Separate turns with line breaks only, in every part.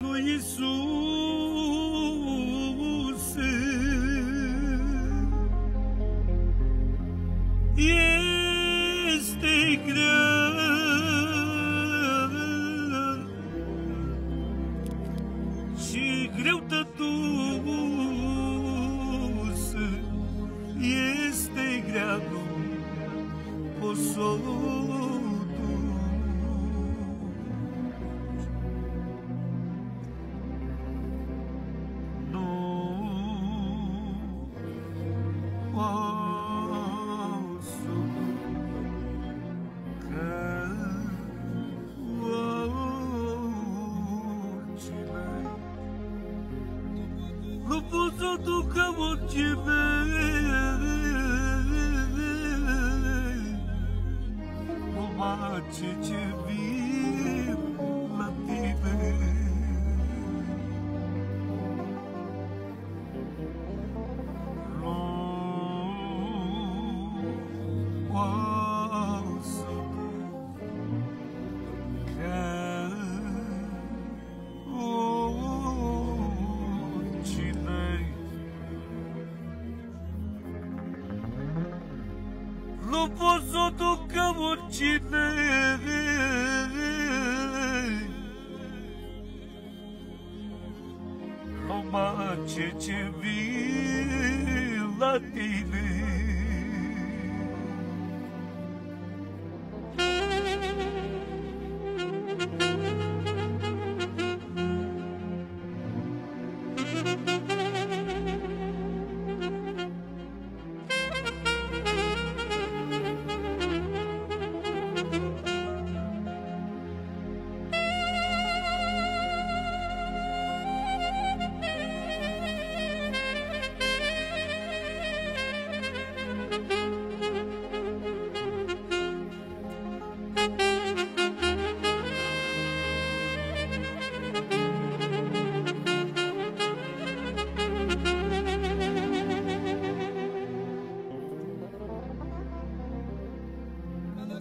lui Iisuse, este grea și greutătusă, este grea, nu poți să o nu pot să duc oricine, numai ce vin la tine. Nu pot să duc nu pot să o duc ca oricine, numai ce vin la tine.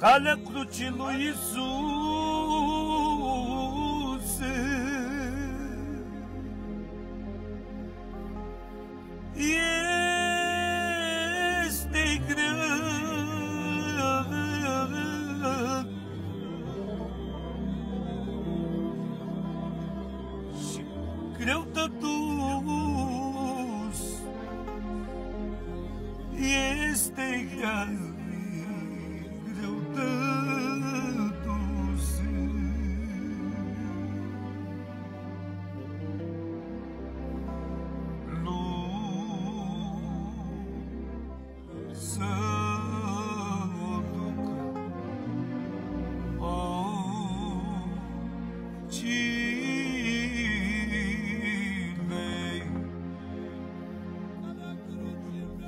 Calea crucii lui Iisuse este grea și greutătus, este grea.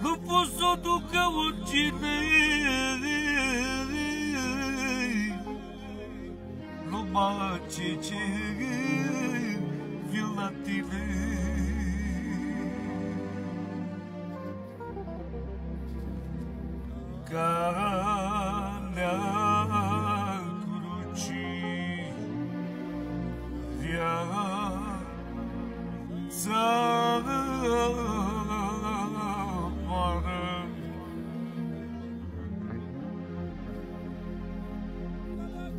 Nu pot să o duc ca oricine, numai ce vin la tine. Calea crucii, viața moară,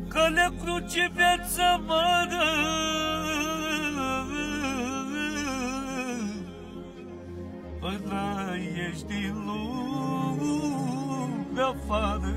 calea crucii, viața moară, până ești din lume afară.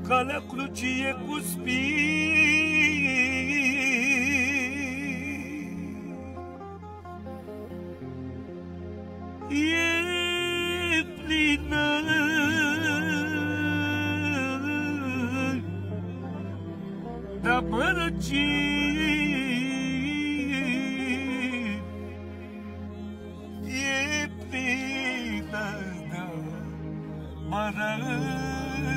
Calea crucii e cu spini, plină, de mărăcini, e plină de mărăcini.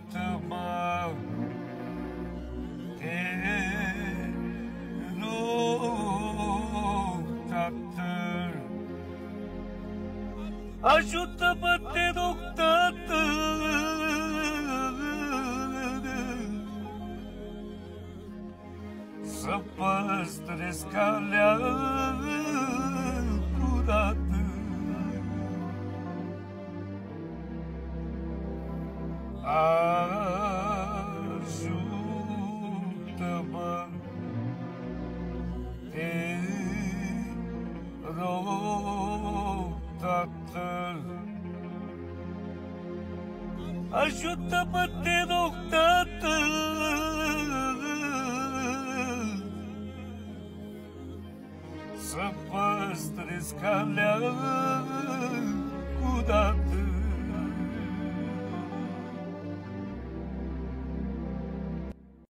Ajută-mă, te rog, Tatăl. Ajută-mă, te rog, Tatăl, să păstrez calea curată. Ajută-mă, te rog, Tatăl. Ajută-mă, te rog, Tatăl, să păstrez calea curată.